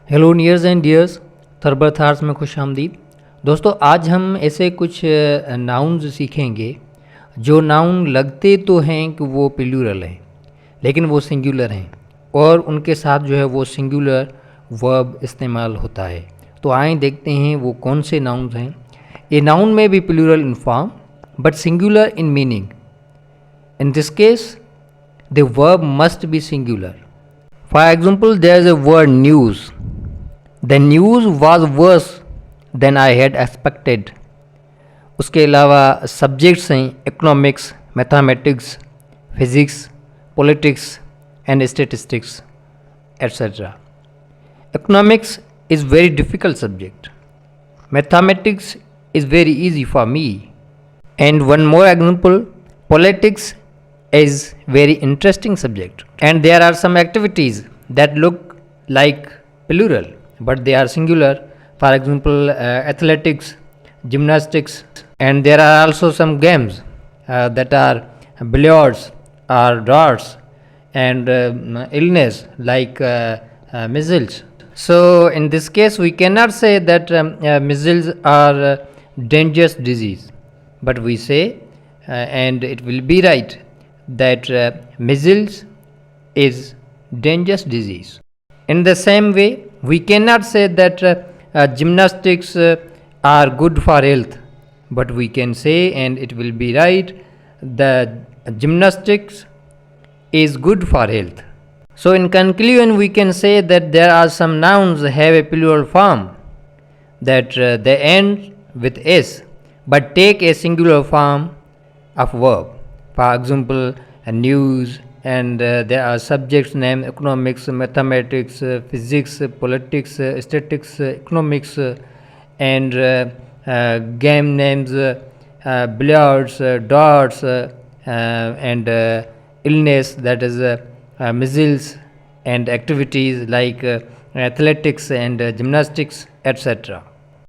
Hello nears and dears, Thurber थार्स में खुश आमदीद। दोस्तों, आज हम ऐसे कुछ नाउन्स सीखेंगे जो नाउन लगते तो हैं कि वो प्लूरल हैं, लेकिन वो सिंगुलर हैं और उनके साथ जो है वो सिंगुलर वर्ब इस्तेमाल होता है। तो आइए देखते हैं वो कौन से नाउन्स हैं। A noun may be plural in form but singular in meaning. In this case, the verb must be singular. For example, there is a word news. The news was worse than I had expected. उसके अलावा subjects हैं economics, mathematics, physics, politics and statistics etc. Economics is very difficult subject. Mathematics is very easy for me. And one more example, politics is very interesting subject, and there are some activities that look like plural but they are singular. For example, athletics, gymnastics, and there are also some games that are billiards or darts, and illness like measles. So in this case we cannot say that measles are dangerous disease, but we say and it will be right that measles is dangerous disease. In the same way, we cannot say that gymnastics are good for health, but we can say, and it will be right, that gymnastics is good for health. So in conclusion, we can say that there are some nouns have a plural form, that they end with s but take a singular form of verb. For example, news, and there are subjects named economics, mathematics, physics, politics, statistics, economics, and game names billiards, darts, and illness, that is measles, and activities like athletics and gymnastics etc.